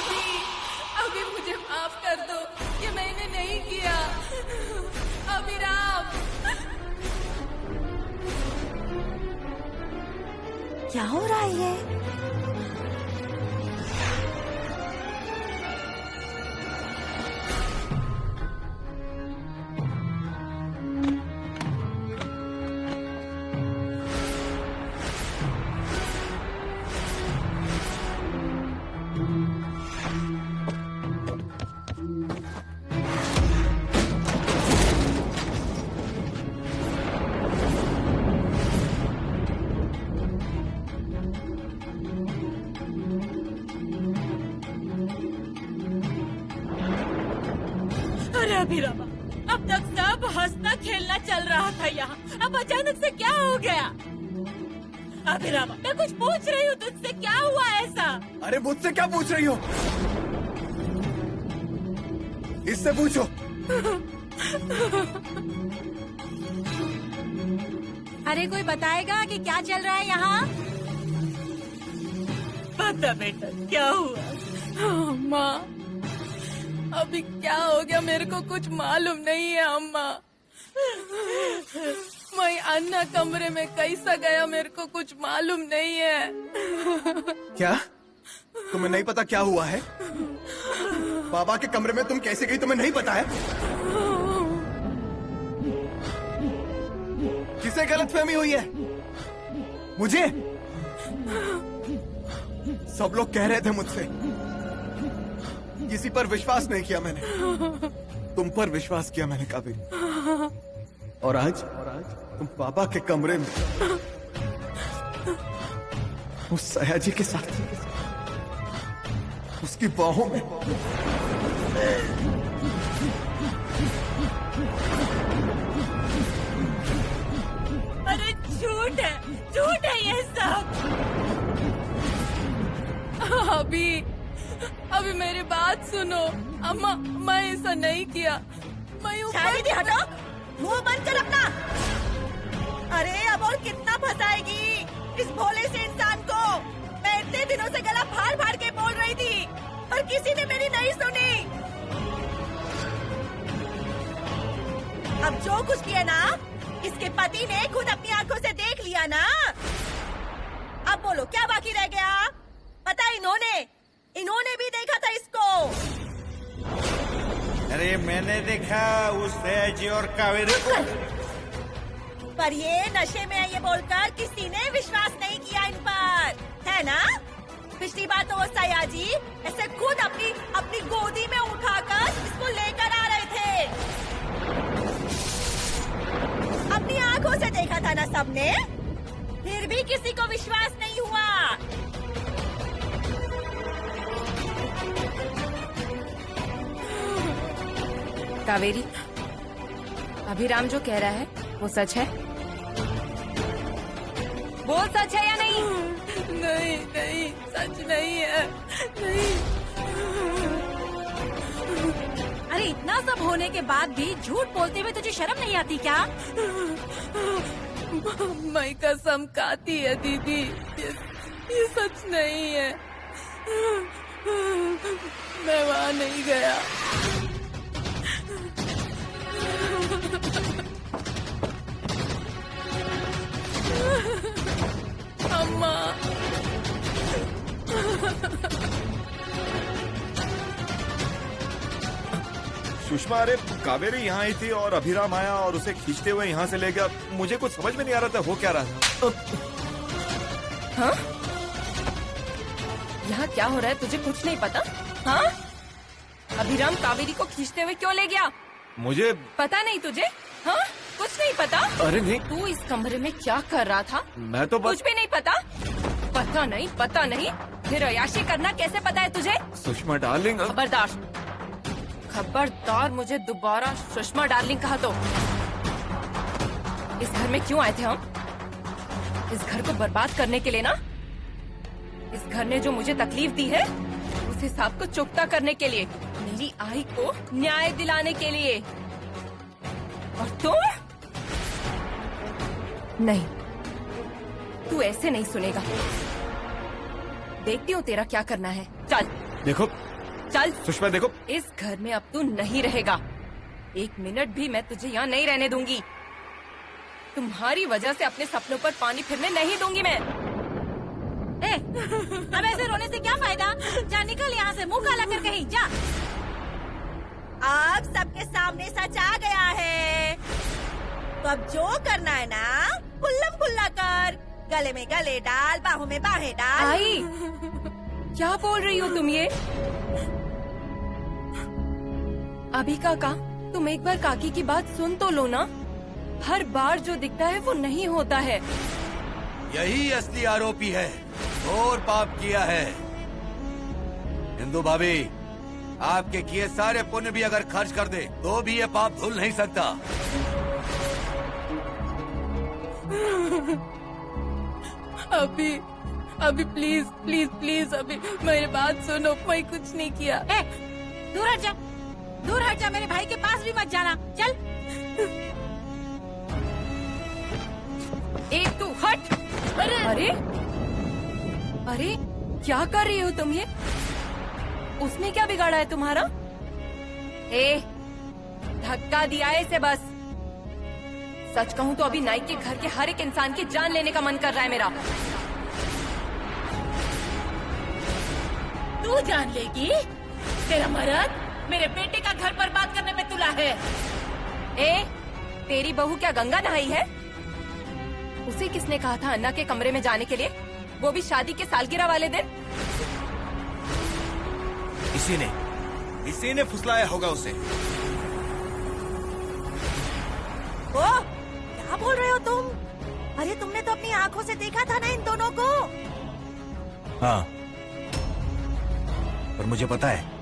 अभी अभी मुझे माफ कर दो, ये मैंने नहीं किया। अभिराम, क्या हो रहा है ये? अरे अभिराम, अब तक सब हंसना खेलना चल रहा था यहाँ, अब अचानक से क्या हो गया? अभिराम, मैं कुछ पूछ रही हूँ तुझसे, क्या हुआ ऐसा? अरे मुझसे क्या पूछ रही हो? इससे पूछो। अरे कोई बताएगा कि क्या चल रहा है यहाँ? बता बेटा, क्या हुआ? माँ, अभी क्या हो गया मेरे को कुछ मालूम नहीं है अम्मा। मैं अन्ना कमरे में कैसा गया मेरे को कुछ मालूम नहीं है। क्या तुम्हें नहीं पता क्या हुआ है? बाबा के कमरे में तुम कैसे गई तुम्हें नहीं पता है? किसे गलतफहमी हुई है? मुझे? सब लोग कह रहे थे मुझसे, किसी पर विश्वास नहीं किया मैंने, तुम पर विश्वास किया मैंने कावेरी। और आज तुम बाबा के कमरे में उस सयाजी के साथ, उसकी बाहों में। अरे झूठ है ये सब। अभी मेरी बात सुनो अम्मा, मैं ऐसा नहीं किया। मैं शायद हटो, मुंह बंद कर अपना। अरे अब और कितना फंसाएगी इस भोले से इंसान को? मैं इतने दिनों से गला फाड़ फाड़ के बोल रही थी, पर किसी ने मेरी नहीं सुनी। अब जो कुछ किया ना, इसके पति ने खुद अपनी आंखों से देख लिया ना। अब बोलो क्या बाकी रह गया? पता इन्होंने भी देखा था इसको। अरे मैंने देखा उस सयाजी और कावेरी को। पर ये नशे में है ये बोलकर किसी ने विश्वास नहीं किया इन पर, है ना? पिछली बार तो वो सयाजी ऐसे खुद अपनी गोदी में उठाकर इसको लेकर आ रहे थे। अपनी आंखों से देखा था ना सबने, फिर भी किसी को विश्वास नहीं हुआ। कावेरी, अभिराम जो कह रहा है वो सच है? बोल, सच है या नहीं? नहीं, सच नहीं है, नहीं। अरे इतना सब होने के बाद भी झूठ बोलते हुए तुझे शर्म नहीं आती क्या? मैं कसम खाती है दीदी, ये सच नहीं है। मैं वहाँ नहीं गया। अम्मा, सुषमा, अरे कावेरी यहाँ आई थी और अभिराम आया और उसे खींचते हुए यहाँ से ले गया। मुझे कुछ समझ में नहीं आ रहा था हो क्या रहा था। हाँ? यहाँ क्या हो रहा है तुझे कुछ नहीं पता? हाँ? अभिराम कावेरी को खींचते हुए क्यों ले गया? मुझे पता नहीं तुझे? हाँ? कुछ नहीं पता? अरे नहीं, तू इस कमरे में क्या कर रहा था? मैं तो कुछ भी नहीं पता? पता नहीं, फिर अयाशी करना कैसे पता है तुझे? सुषमा डार्लिंग, खबरदार मुझे दोबारा सुषमा डार्लिंग कहा तो। इस घर में क्यों आए थे हम? इस घर को बर्बाद करने के लिए ना? इस घर ने जो मुझे तकलीफ दी है उस हिसाब को चुकता करने के लिए, मेरी आई को न्याय दिलाने के लिए। और तुम? नहीं, तू ऐसे नहीं सुनेगा। देखती हूँ तेरा क्या करना है। चल। देखो चल। सुषमा देखो, इस घर में अब तू नहीं रहेगा। 1 मिनट भी मैं तुझे यहाँ नहीं रहने दूंगी। तुम्हारी वजह से अपने सपनों पर पानी फिरने नहीं दूंगी मैं। अब ऐसे रोने से क्या फायदा? जा निकल यहाँ से, मुंह काला कर कहीं जा। अब सबके सामने सच आ गया है, तो अब जो करना है ना खुल्लम खुल्ला कर। गले में गले डाल, बाहों में बाहें डाल। आई, क्या बोल रही हो तुम ये? अभी काका, तुम एक बार काकी की बात सुन तो लो ना। हर बार जो दिखता है वो नहीं होता है। यही असली आरोपी है, और पाप किया है। हिंदू भाभी, आपके किए सारे पुण्य भी अगर खर्च कर दे तो भी ये पाप धुल नहीं सकता। अभी प्लीज प्लीज प्लीज अभी मेरी बात सुनो। मैं कुछ नहीं किया। दूर हट जा, दूर हट जा, मेरे भाई के पास भी मत जाना। चल। एक तू हट। अरे अरे क्या कर रही हो तुम ये? उसने क्या बिगाड़ा है तुम्हारा? धक्का दिया है इसे बस। सच कहूँ तो अभी नाइक के घर के हर एक इंसान की जान लेने का मन कर रहा है मेरा। तू जान लेगी? तेरा मर्द मेरे बेटे का घर बर्बाद करने में तुला है। तेरी बहू क्या गंगा नहाई है? उसे किसने कहा था अन्ना के कमरे में जाने के लिए, वो भी शादी के सालगिरह वाले दिन? इसी ने फुसलाया होगा उसे। ओ, क्या बोल रहे हो तुम? अरे तुमने तो अपनी आंखों से देखा था ना इन दोनों को। हाँ, पर मुझे पता है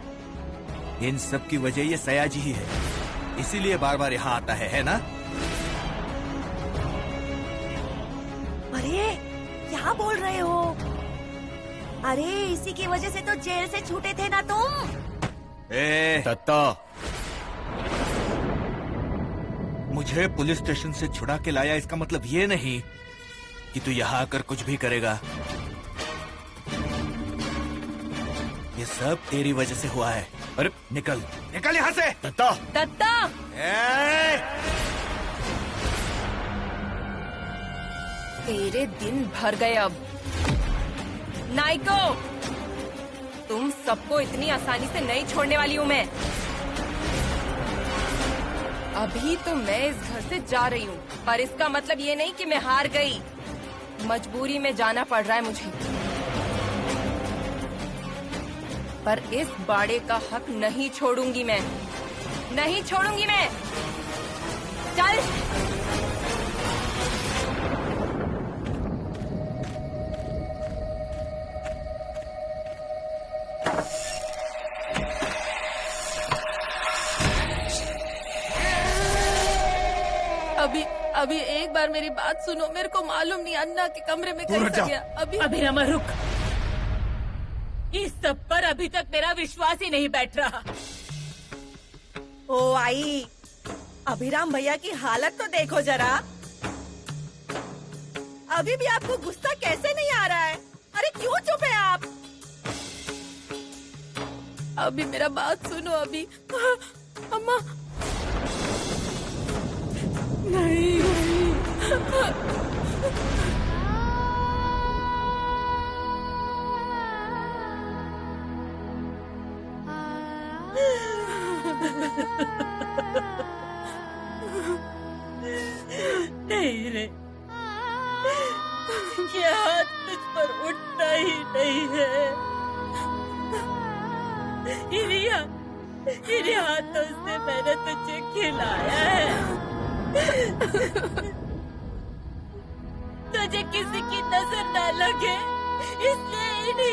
इन सब की वजह ये सयाजी ही है, इसीलिए बार बार यहाँ आता है ना? अरे क्या बोल रहे हो? अरे इसी की वजह से तो जेल से छूटे थे ना तुम। दत्ता, मुझे पुलिस स्टेशन से छुड़ा के लाया इसका मतलब ये नहीं कि तू यहाँ आकर कुछ भी करेगा। ये सब तेरी वजह से हुआ है। अरे निकल निकल यहाँ से दत्ता। दत्ता, तेरे दिन भर गए अब। नाइको, तुम सबको इतनी आसानी से नहीं छोड़ने वाली हूँ मैं। अभी तो मैं इस घर से जा रही हूँ, पर इसका मतलब ये नहीं कि मैं हार गई। मजबूरी में जाना पड़ रहा है मुझे, पर इस बाड़े का हक नहीं छोड़ूंगी मैं, नहीं छोड़ूंगी मैं। चल। अभी एक बार मेरी बात सुनो। मेरे को मालूम नहीं अन्ना के कमरे में कैसे गया। अभी रमा रुक। इस सब पर अभी तक मेरा विश्वास ही नहीं बैठ रहा। ओ आई, अभिराम भैया की हालत तो देखो जरा। अभी भी आपको गुस्सा कैसे नहीं आ रहा है? अरे क्यों चुप है आप? अभी मेरा बात सुनो। अभी अम्मा, नहीं नहीं रे, ये हाथ तुझ पर उठता ही नहीं है। इन्हीं हाथों से मैंने तुझे खिलाया है। तुझे किसी की नजर न लगे इसलिए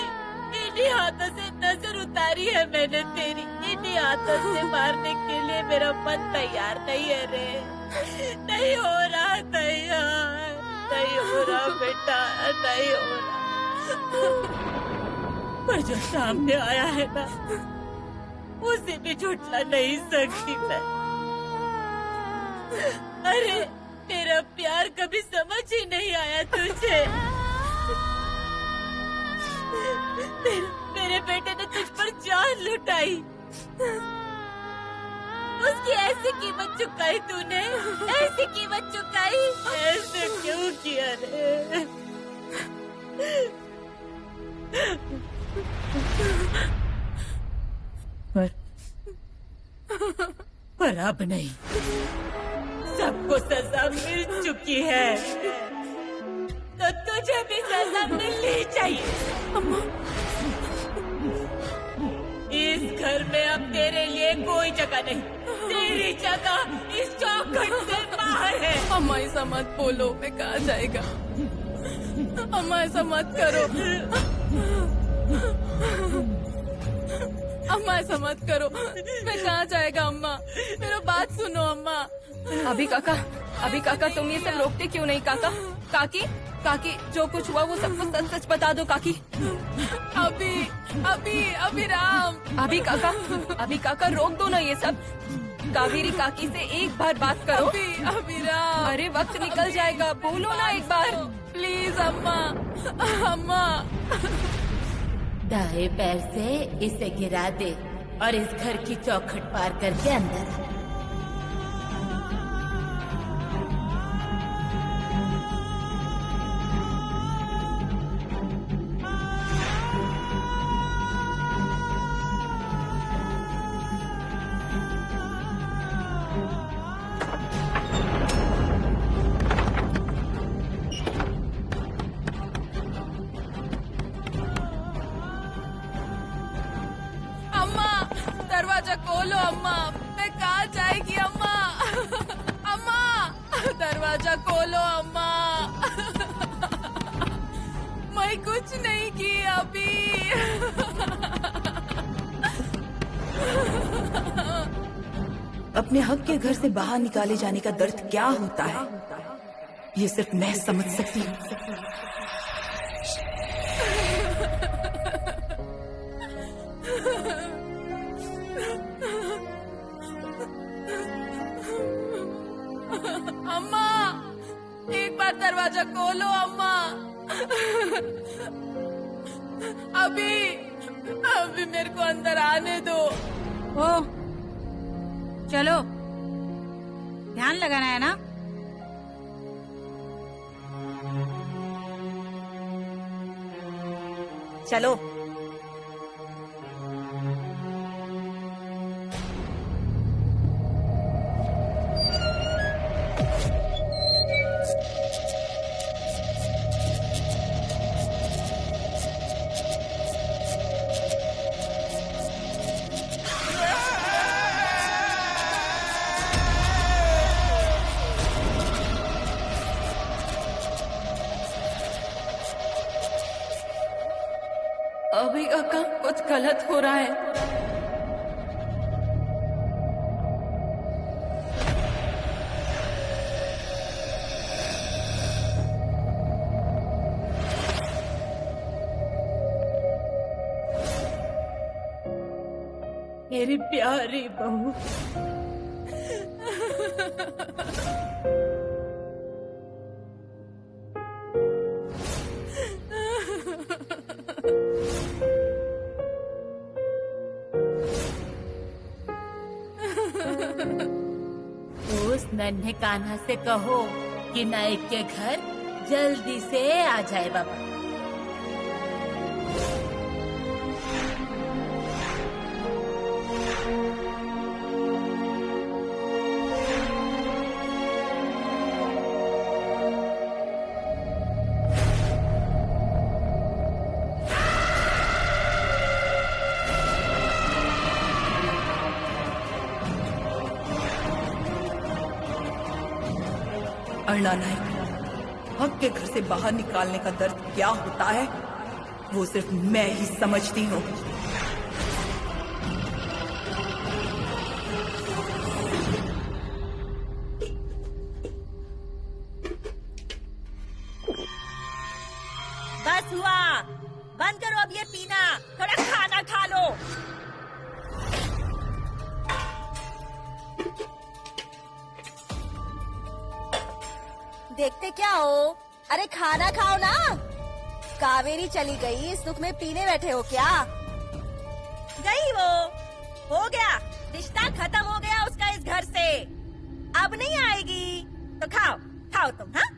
इन्हीं हाथों से नजर उतारी है मैंने तेरी। इन्हीं हाथों से मारने के लिए मेरा मन तैयार नहीं है रे, नहीं हो रहा तैयार, नहीं हो रहा बेटा, नहीं हो रहा। पर जो सामने आया है ना, उसे भी झुठला नहीं सकती मैं। अरे तेरा प्यार कभी समझ ही नहीं आया तुझे। मेरे बेटे ने तुझ पर जान लुटाई। चुकाई, उसकी ऐसी कीमत चुकाई तूने, ऐसी कीमत चुकाई, ऐसे क्यों किया रे? पर अब नहीं, सबको सजा मिल चुकी है, तो तुझे भी सजा मिलनी चाहिए। इस घर में अब तेरे लिए कोई जगह नहीं, तेरी जगह इस चौखट से बाहर है। अम्मा ऐसा मत बोलो, मैं कहाँ जाएगा? अम्मा ऐसा मत करो, अम्मा ऐसा मत करो, मैं कहाँ जाएगा? अम्मा मेरा बात सुनो अम्मा। अभी काका तुम ये सब रोकते क्यों नहीं? काकी जो कुछ हुआ वो सबको सच सच बता दो काकी। अभी राम, अभी काका रोक दो ना ये सब। कावेरी काकी से एक बार बात करो। अभी राम, अरे वक्त निकल जाएगा, बोलो ना एक बार प्लीज अम्मा। दाएं पैर से इसे गिरा दे और इस घर की चौखट पार करके अंदर। दरवाजा खोलो अम्मा, मैं कहाँ जाएगी अम्मा? अम्मा दरवाजा खोलो अम्मा। मैं कुछ नहीं की अभी। अपने हक के घर से बाहर निकाले जाने का दर्द क्या होता है, ये सिर्फ मैं समझ सकती हूँ। अम्मा एक बार दरवाजा खोलो अम्मा। अभी मेरे को अंदर आने दो। ओ चलो, ध्यान लगाना है ना। चलो। अभी काका कुछ गलत हो रहा है। मेरी प्यारी बहू, उस नन्हे कान्हा से कहो कि नायक के घर जल्दी से आ जाए बाबा। अरुणा नायक, हक के घर से बाहर निकालने का दर्द क्या होता है वो सिर्फ मैं ही समझती हूँ। बस हुआ, बंद करो अब ये पीना, थोड़ा खाना खा लो। देखते क्या हो? अरे खाना खाओ ना। कावेरी चली गई, सुख में पीने बैठे हो क्या? गई वो, हो गया, रिश्ता खत्म हो गया उसका इस घर से। अब नहीं आएगी तो खाओ खाओ तुम। हाँ,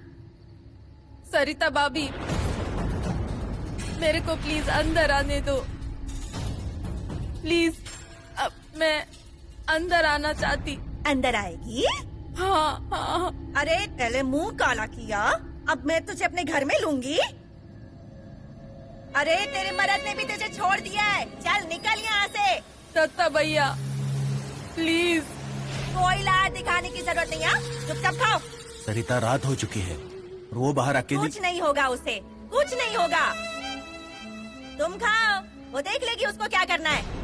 सरिता भाभी, मेरे को प्लीज अंदर आने दो, प्लीज। अब मैं अंदर आना चाहती। अंदर आएगी? हाँ हाँ। अरे पहले मुंह काला किया, अब मैं तुझे अपने घर में लूंगी। अरे तेरे मर्द ने भी तुझे छोड़ दिया है, चल निकल यहाँ से। दत्ता भैया प्लीज। कोई लाड दिखाने की जरूरत नहीं है, चुपचाप खाओ। सरिता, रात हो चुकी है और वो बाहर अकेली। कुछ नहीं होगा उसे, कुछ नहीं होगा। तुम खाओ, वो देख लेगी उसको क्या करना है।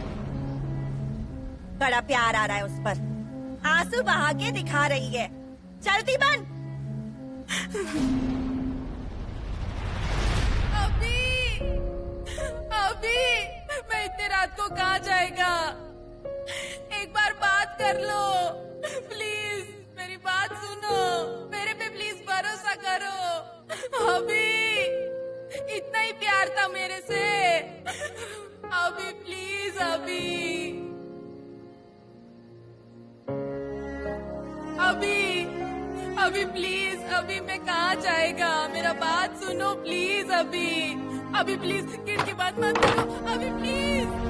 बड़ा प्यार आ रहा है उस पर, आंसू बहा के दिखा रही है। चलती बन। अभी मैं इतने रात को कहाँ जाएगा? एक बार बात कर लो प्लीज, मेरी बात सुनो, मेरे पे प्लीज भरोसा करो। अभी इतना ही प्यार था मेरे से। अभी प्लीज, अभी प्लीज, अभी मैं कहाँ जाएगा? मेरा बात सुनो प्लीज। अभी प्लीज खिड़की बंद मत करो, अभी प्लीज।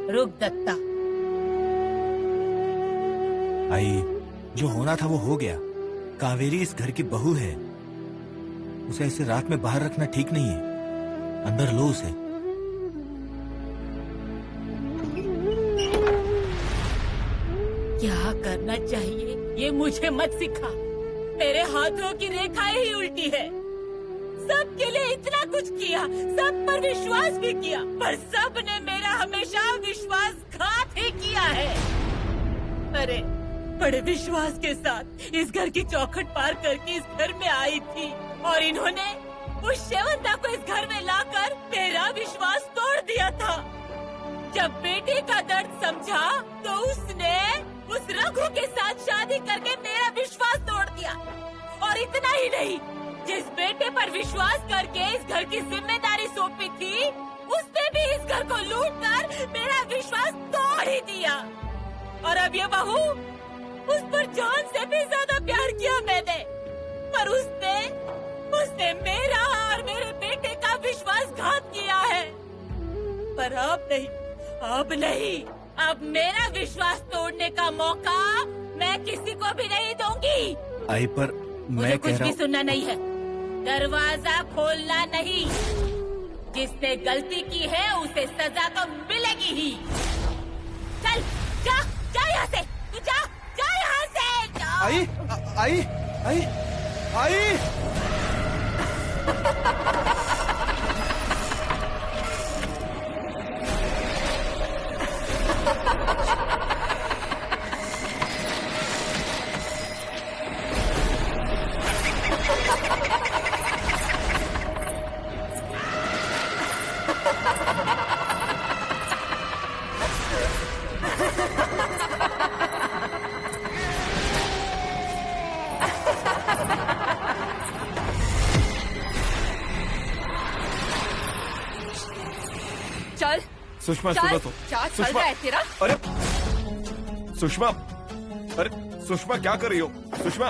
रुक दत्ता। आई, जो होना था वो हो गया। कावेरी इस घर की बहू है, उसे ऐसे रात में बाहर रखना ठीक नहीं है। अंदर लो उसे। क्या करना चाहिए ये मुझे मत सिखा। मेरे हाथों की रेखाएं ही उल्टी है। सबके लिए इतना कुछ किया, सब पर विश्वास भी किया, पर सब ने मेरा हमेशा विश्वासघात ही किया है। अरे बड़े विश्वास के साथ इस घर की चौखट पार करके इस घर में आई थी, और इन्होंने उस शेवंता को इस घर में लाकर मेरा विश्वास तोड़ दिया था। जब बेटे का दर्द समझा तो उसने उस रघु के साथ शादी करके मेरा विश्वास तोड़ दिया। और इतना ही नहीं, जिस बेटे पर विश्वास करके इस घर की जिम्मेदारी सौंपी थी, उसने भी इस घर को लूटकर मेरा विश्वास तोड़ ही दिया। और अब ये बहू, उस पर जान से भी ज्यादा प्यार किया मैंने, पर उसने मेरा और मेरे बेटे का विश्वासघात किया है। पर अब नहीं, अब मेरा विश्वास तोड़ने का मौका मैं किसी को भी नहीं दूंगी। आई, पर मुझे मैं कुछ कह रहा भी हूँ। सुनना नहीं है। दरवाजा खोलना नहीं। जिसने गलती की है उसे सजा तो मिलेगी ही। चल जा, जा यहाँ से, तू जा यहाँ से, जा। आई, आई, आई, आई। चल सुषमा, चल, सुनो तो। क्या चल सुषमा, रहा है तेरा? अरे सुषमा, अरे सुषमा क्या कर रही हो? सुषमा,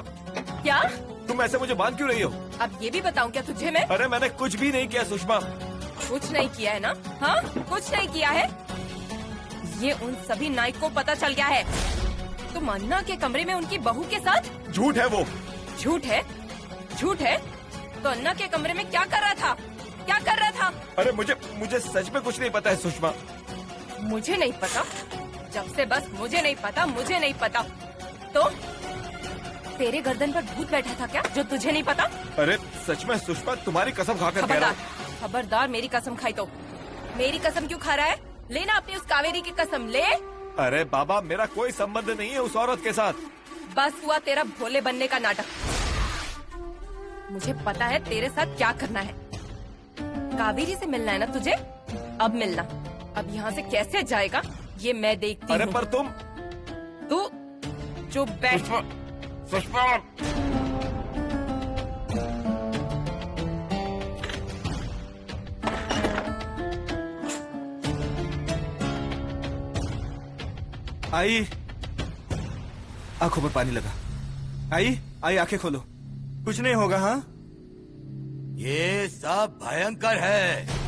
क्या? तुम ऐसे मुझे बांध क्यों रही हो? अब ये भी बताऊं क्या तुझे मैं? अरे मैंने कुछ भी नहीं किया सुषमा। कुछ नहीं किया है ना? हाँ, कुछ नहीं किया है। ये उन सभी नाइक को पता चल गया है। तुम अन्ना के कमरे में उनकी बहू के साथ? झूठ है वो। झूठ है? झूठ है? तो अन्ना के कमरे में क्या कर रहा था? क्या कर रहा था? अरे मुझे सच में कुछ नहीं पता है सुषमा। मुझे नहीं पता? जब से बस मुझे नहीं पता, मुझे नहीं पता। तो तेरे गर्दन पर भूत बैठा था क्या, जो तुझे नहीं पता? अरे सच में सुषमा, तुम्हारी कसम खाकर कह रहा खबरदार, खबरदार, मेरी कसम खाई तो। मेरी कसम क्यों खा रहा है? लेना अपनी उस कावेरी की कसम, ले। अरे बाबा, मेरा कोई संबंध नहीं है उस औरत के साथ। बस हुआ तेरा भोले बनने का नाटक। मुझे पता है तेरे साथ क्या करना है। कावेरी से मिलना है ना तुझे? अब मिलना। अब यहाँ से कैसे जाएगा ये मैं देखती हूँ। अरे पर तुम जो बैठ। सुषमा, आई, आंखों पर पानी लगा। आई आई, आंखें खोलो। कुछ नहीं होगा। हाँ, ये सब भयंकर है।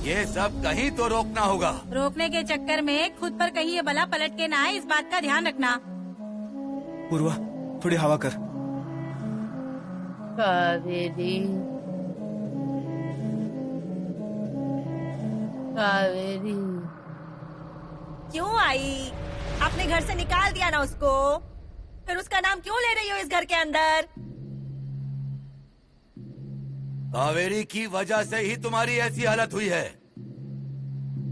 ये सब कहीं तो रोकना होगा। रोकने के चक्कर में खुद पर कहीं ये बला पलट के ना आए, इस बात का ध्यान रखना। पूर्वा, थोड़ी हवा कर। कावेरी, कावेरी, क्यों आई? आपने घर से निकाल दिया ना उसको, फिर उसका नाम क्यों ले रही हो इस घर के अंदर? कावेरी की वजह से ही तुम्हारी ऐसी हालत हुई है।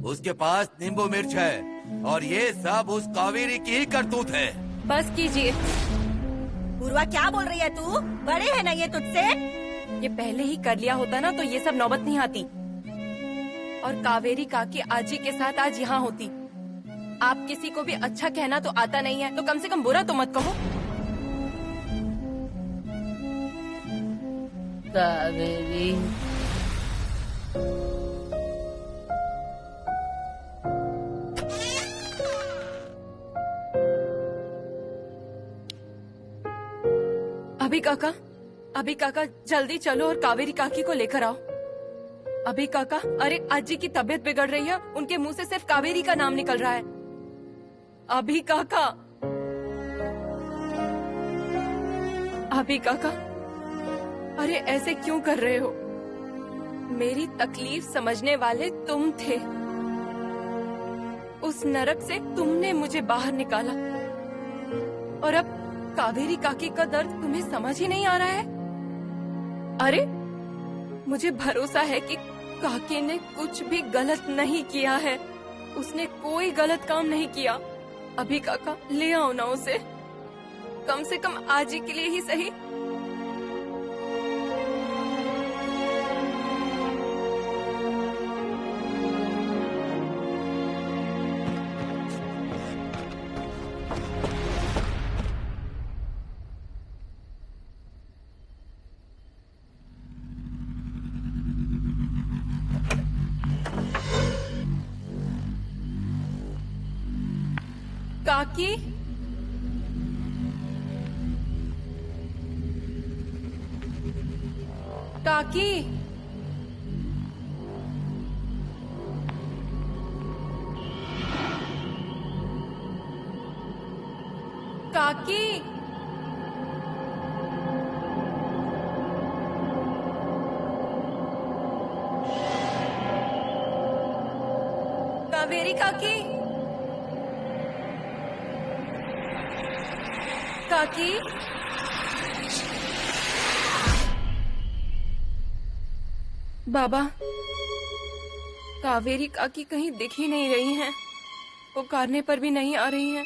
उसके पास नींबू मिर्च है और ये सब उस कावेरी की ही करतूत है। बस कीजिए। पूर्वा, क्या बोल रही है तू? बड़े है ना ये तुझसे? ये पहले ही कर लिया होता ना तो ये सब नौबत नहीं आती। और कावेरी काकी आजी के साथ आज यहाँ होती। आप किसी को भी अच्छा कहना तो आता नहीं है, तो कम से कम बुरा तो मत कहो। कावेरी, अभी काका जल्दी चलो और कावेरी काकी को लेकर आओ। अभी काका, अरे आजी की तबीयत बिगड़ रही है, उनके मुंह से सिर्फ कावेरी का नाम निकल रहा है। अभी काका, अभी काका, अरे ऐसे क्यों कर रहे हो? मेरी तकलीफ समझने वाले तुम थे। उस नरक से तुमने मुझे बाहर निकाला और अब कावेरी काकी का दर्द तुम्हें समझ ही नहीं आ रहा है? अरे मुझे भरोसा है कि काकी ने कुछ भी गलत नहीं किया है। उसने कोई गलत काम नहीं किया। अभी काका, ले आओ ना उसे, कम से कम आज ही के लिए ही सही। काकी, काकी, काकी, कावेरी काकी, काकी, बाबा, कावेरी काकी कहीं दिख ही नहीं रही हैं, पुकारने पर भी नहीं आ रही हैं।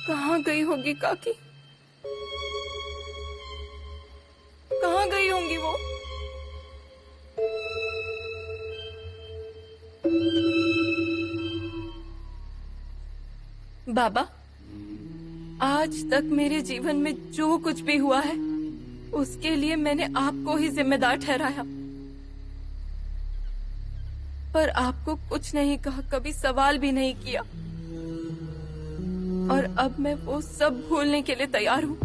कहाँ गई होगी काकी? कहाँ गई होंगी वो? बाबा, आज तक मेरे जीवन में जो कुछ भी हुआ है उसके लिए मैंने आपको ही जिम्मेदार ठहराया, पर आपको कुछ नहीं कहा, कभी सवाल भी नहीं किया। और अब मैं वो सब भूलने के लिए तैयार हूँ।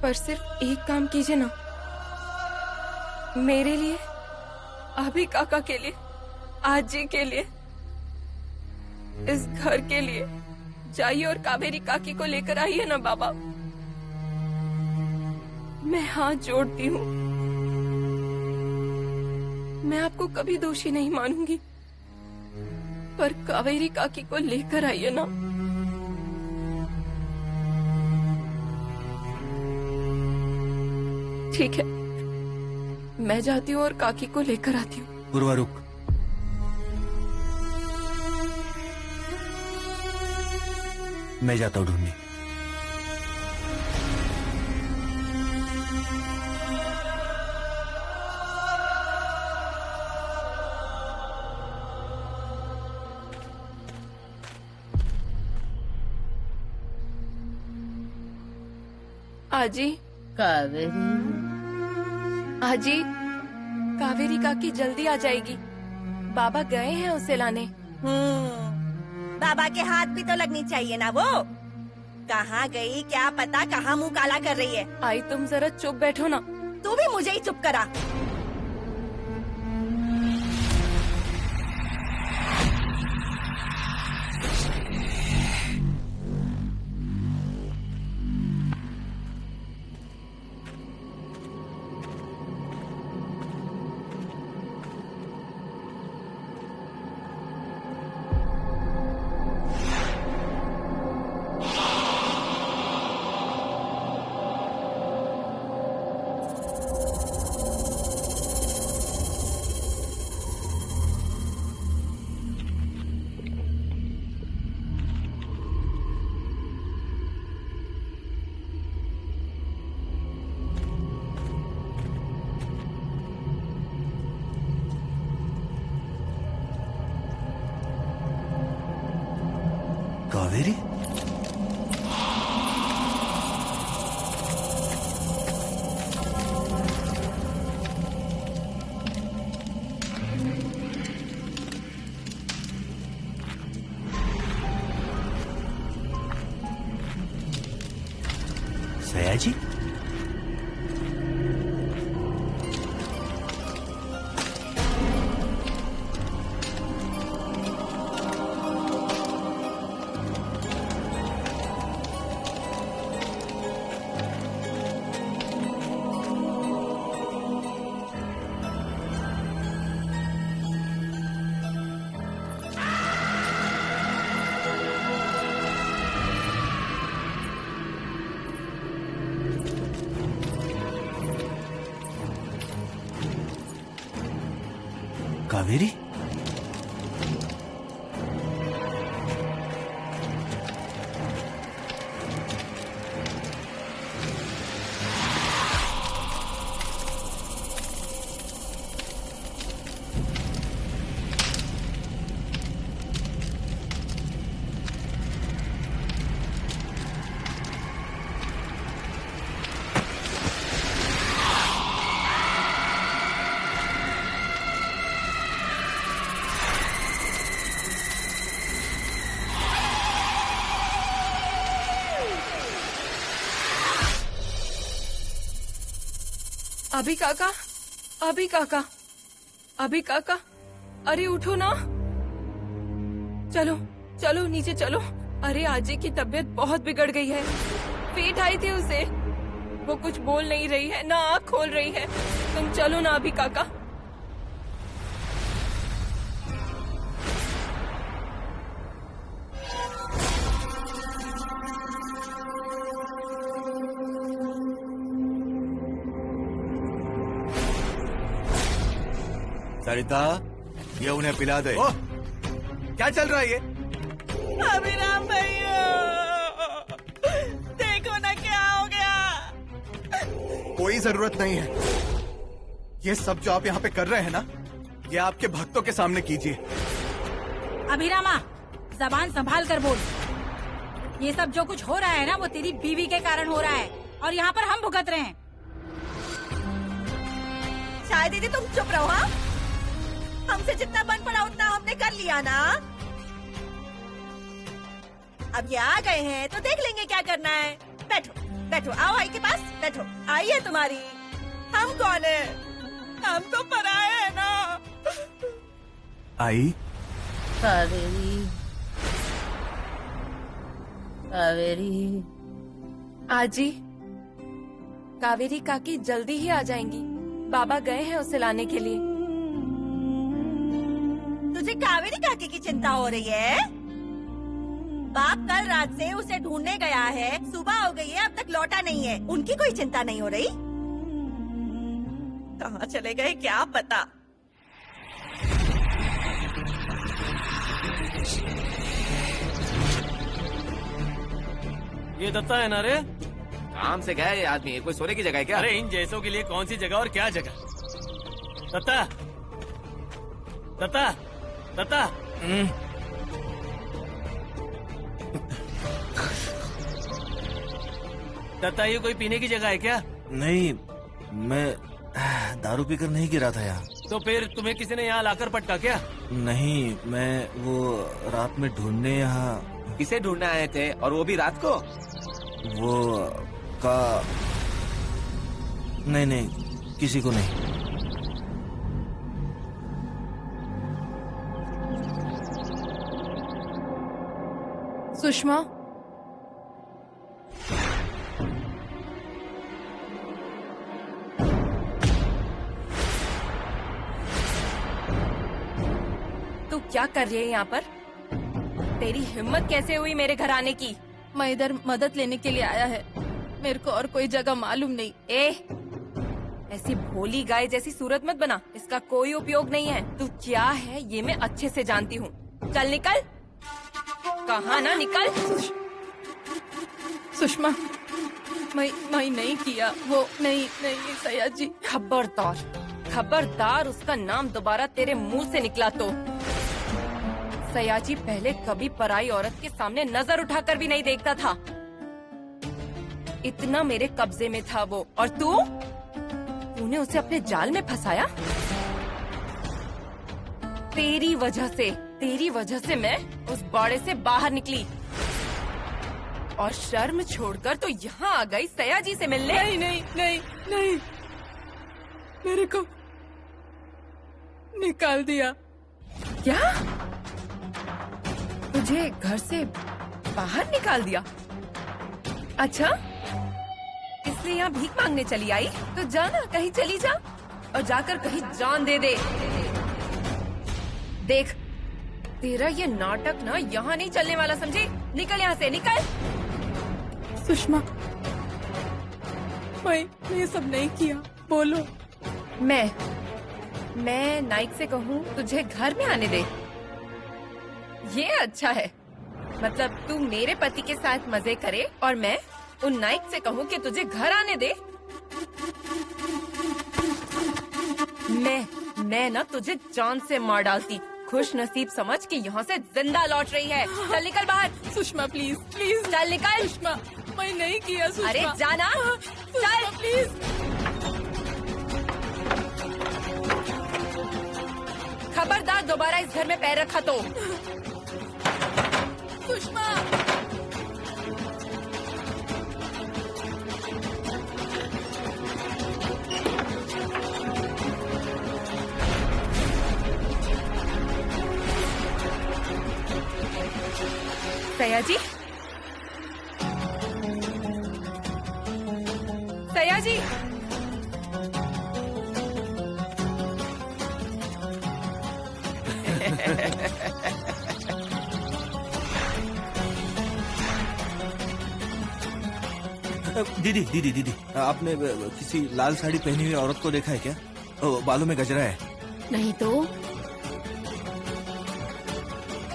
पर सिर्फ एक काम कीजिए ना, मेरे लिए, अभी काका के लिए, आज जी के लिए, इस घर के लिए जाइए और कावेरी काकी को लेकर आइए ना बाबा। मैं हाथ जोड़ती हूँ, मैं आपको कभी दोषी नहीं मानूंगी, पर कावेरी काकी को लेकर आइए ना। ठीक है, मैं जाती हूँ और काकी को लेकर आती हूँ। पूर्वा रुक। मैं जाता हूँ ढूंढने। आजी, कावेरी, आजी, कावेरी काकी जल्दी आ जाएगी। बाबा गए हैं उसे लाने। बाबा के हाथ भी तो लगनी चाहिए ना। वो कहाँ गई क्या पता, कहाँ मुंह काला कर रही है। आई, तुम जरा चुप बैठो ना। तू भी मुझे ही चुप करा। कावेरी? सयाजी? कावेरी? अभी काका, अभी काका, अभी काका, अरे उठो ना। चलो चलो नीचे चलो। अरे आजी की तबीयत बहुत बिगड़ गई है। पेट आई थी उसे, वो कुछ बोल नहीं रही है, ना आँख खोल रही है। तुम चलो ना अभी काका। सरिता, ये उन्हें पिला दे। ओह, क्या चल रहा है ये? अभिराम भैया, देखो ना क्या हो गया। कोई जरूरत नहीं है। ये सब जो आप यहाँ पे कर रहे हैं ना, ये आपके भक्तों के सामने कीजिए। अभिरामा, जबान संभाल कर बोल। ये सब जो कुछ हो रहा है ना, वो तेरी बीवी के कारण हो रहा है और यहाँ पर हम भुगत रहे हैं। शायद दीदी तुम चुप रहो। हाँ, हमसे जितना बन पड़ा उतना हमने कर लिया ना। अब ये आ गए हैं तो देख लेंगे क्या करना है। बैठो बैठो, आओ आई के पास बैठो। आई है तुम्हारी, हम कौन है? हम तो पराए हैं ना। आई, कावेरी, कावेरी। आजी, कावेरी काकी जल्दी ही आ जाएंगी। बाबा गए हैं उसे लाने के लिए। तुझे कावेरी काकी की चिंता हो रही है? बाप कल रात से उसे ढूंढने गया है, सुबह हो गई है, अब तक लौटा नहीं है। उनकी कोई चिंता नहीं हो रही? कहाँ चले गए क्या पता। ये दत्ता है ना रे? काम से गया ये आदमी, कोई सोने की जगह है क्या? अरे इन जैसों के लिए कौन सी जगह और क्या जगह? दत्ता, दत्ता, दत्ता। दत्ता, ये कोई पीने की जगह है क्या? नहीं, मैं दारू पीकर नहीं गिरा था यहाँ। तो फिर तुम्हें किसी ने यहाँ लाकर पटका क्या? नहीं, मैं वो रात में ढूंढने यहाँ। किसे ढूंढने आए थे और वो भी रात को? वो का नहीं, किसी को नहीं। सुषमा, तू क्या कर रही है यहाँ पर? तेरी हिम्मत कैसे हुई मेरे घर आने की? मैं इधर मदद लेने के लिए आया है, मेरे को और कोई जगह मालूम नहीं। ऐसी भोली गाय जैसी सूरत मत बना, इसका कोई उपयोग नहीं है। तू क्या है ये मैं अच्छे से जानती हूँ। चल निकल। कहाँ ना निकल। सुषमा, मैं नहीं किया वो। नहीं सयाजी। खबरदार, खबरदार उसका नाम दोबारा तेरे मुंह से निकला तो। सयाजी पहले कभी पराई औरत के सामने नजर उठाकर भी नहीं देखता था। इतना मेरे कब्जे में था वो, और तूने उसे अपने जाल में फंसाया। तेरी वजह से मैं उस बाड़े से बाहर निकली और शर्म छोड़कर तो यहाँ आ गई सयाजी से मिलने। नहीं, मेरे को निकाल दिया। क्या? तुझे घर से बाहर निकाल दिया? अच्छा, इसलिए यहाँ भीख मांगने चली आई? तो जाना कहीं चली जा और जाकर कहीं जान दे दे। देख, तेरा ये नाटक ना यहाँ नहीं चलने वाला, समझी? निकल यहाँ से, निकल। सुषमा, मैं ये सब नहीं किया, बोलो। मैं नाइक से कहूँ तुझे घर में आने दे? ये अच्छा है, मतलब तू मेरे पति के साथ मजे करे और मैं उन नाइक से कहूँ कि तुझे घर आने दे। मैं ना तुझे जान से मार डालती। खुश नसीब समझ कि यहाँ से जिंदा लौट रही है। चल निकल बाहर। सुषमा प्लीज, चल निकल। सुषमा, मैं नहीं किया। सुषमा, अरे जाना, चल प्लीज। खबरदार दोबारा इस घर में पैर रखा तो। सुषमा, सयाजी, सयाजी। दीदी, आपने किसी लाल साड़ी पहनी हुई औरत को देखा है क्या? बालों में गजरा है। नहीं तो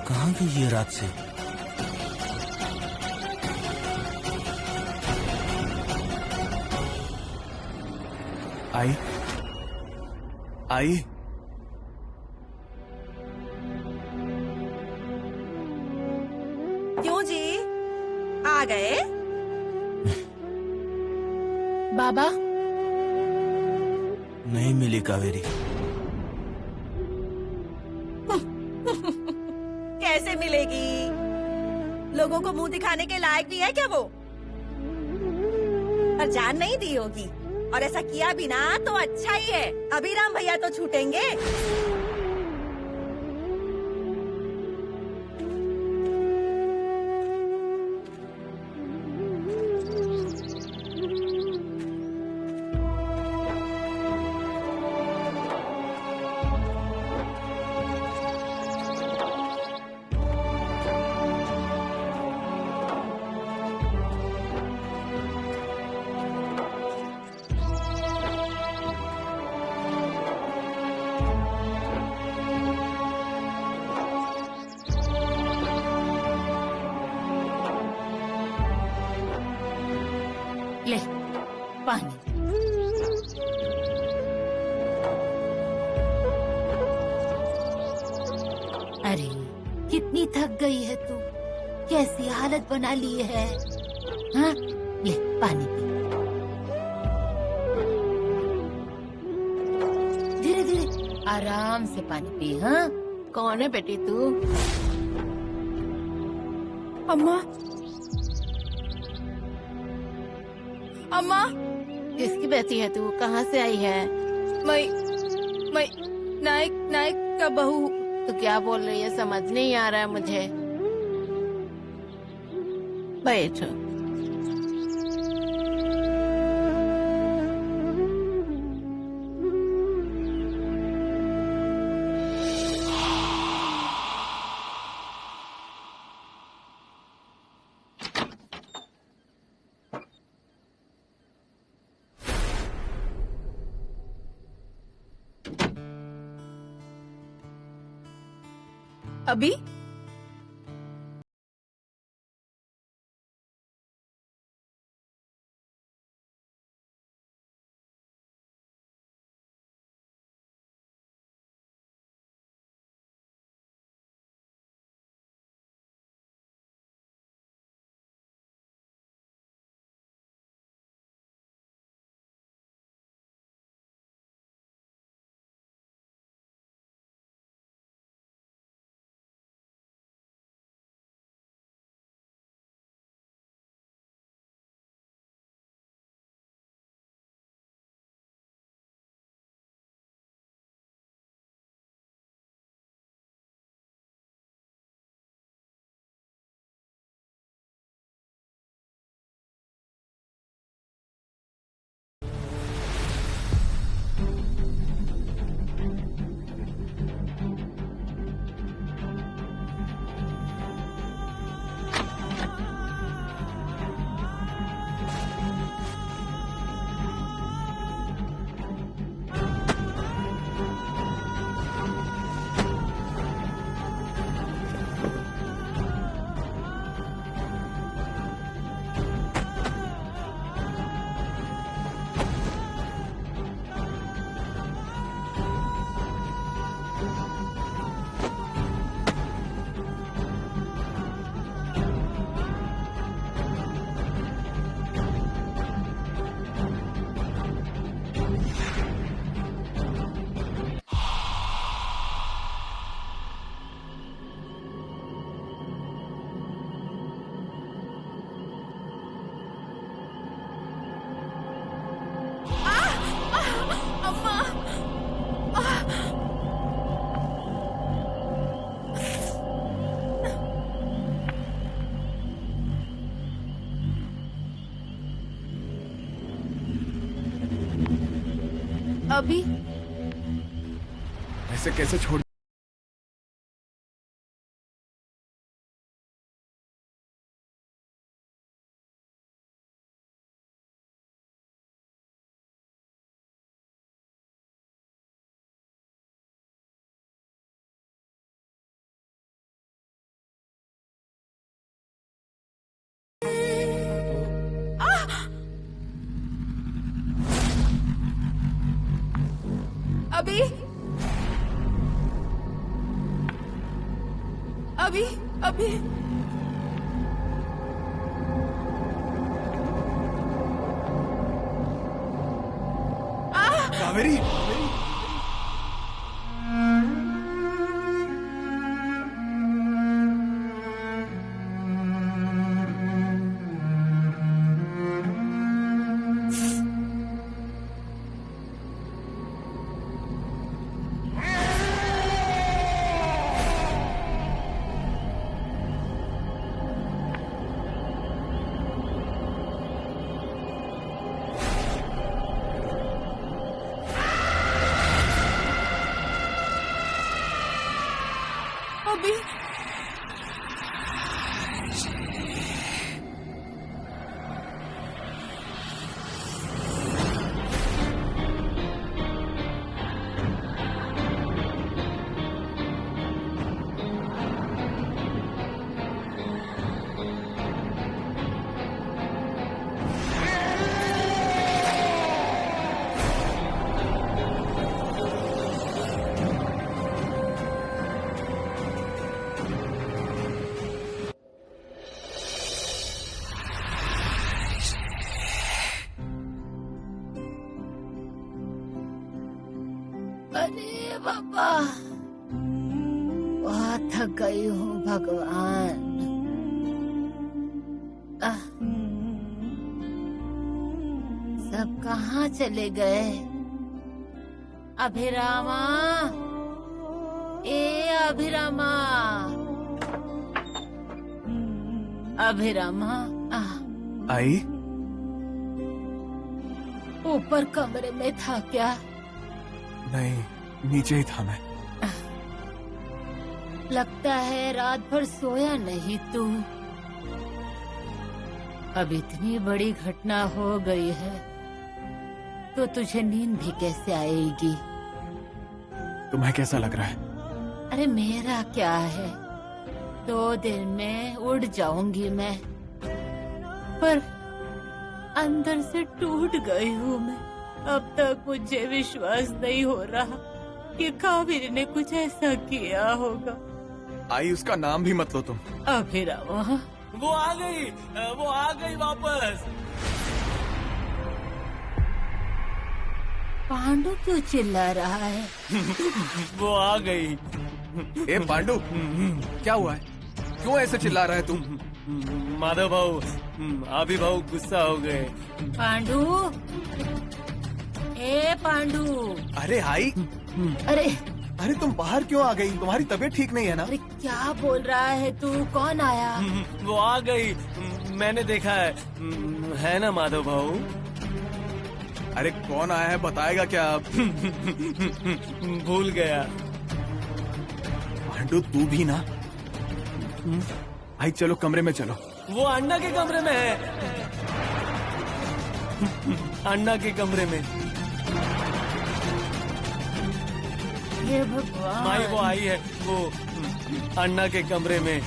कहाँ गई ये रात से? आई, क्यों जी, आ गए? बाबा, नहीं मिली कावेरी। कैसे मिलेगी? लोगों को मुंह दिखाने के लायक भी है क्या वो? पर जान नहीं दी होगी, और ऐसा किया भी ना तो अच्छा ही है। अभिराम भैया तो छूटेंगे। ले पानी। अरे कितनी थक गई है तू, कैसी हालत बना ली है। हाँ ले पानी पी, धीरे धीरे आराम से पानी पी। हाँ कौन है बेटी तू? अम्मा, अम्मा, किसकी बेटी है तू? कहाँ से आई है? मैं नायक नायक का बहू। तो क्या बोल रही है, समझ नहीं आ रहा है मुझे। बैठो। अभी अभी ऐसे कैसे छोड़? अभी अभी अभी कावेरी, अभी अरे बाबा, बहुत थक गई हूँ भगवान। सब कहाँ चले गए? अभिरामा, ए अभिरामा, अभिरामा। आई? ऊपर कमरे में था क्या? नहीं, नीचे ही था मैं। लगता है रात भर सोया नहीं तू। अब इतनी बड़ी घटना हो गई है तो तुझे नींद भी कैसे आएगी? तुम्हें कैसा लग रहा है? अरे मेरा क्या है, 2 दिन में उड़ जाऊंगी मैं, पर अंदर से टूट गई हूँ मैं। अब तक मुझे विश्वास नहीं हो रहा कि कावेरी ने कुछ ऐसा किया होगा। आई, उसका नाम भी मत लो तुम। अभिरामा, वो आ गई वापस। पांडु क्यों चिल्ला रहा है? वो आ गई। ए पांडु, क्या हुआ है? क्यों ऐसे चिल्ला रहा है तू? माधव भाऊ, अभी भाऊ गुस्सा हो गए। पांडु, ए पांडु। अरे आई, अरे तुम बाहर क्यों आ गई? तुम्हारी तबीयत ठीक नहीं है ना? अरे क्या बोल रहा है तू? कौन आया? वो आ गई, मैंने देखा है ना माधव भाऊ? अरे कौन आया है बताएगा क्या अब? भूल गया। पांडु तू भी ना? आई चलो कमरे में चलो। वो अन्ना के कमरे में है। अन्ना के कमरे में। हे भगवान। माई वो आई है, वो अन्ना के कमरे में।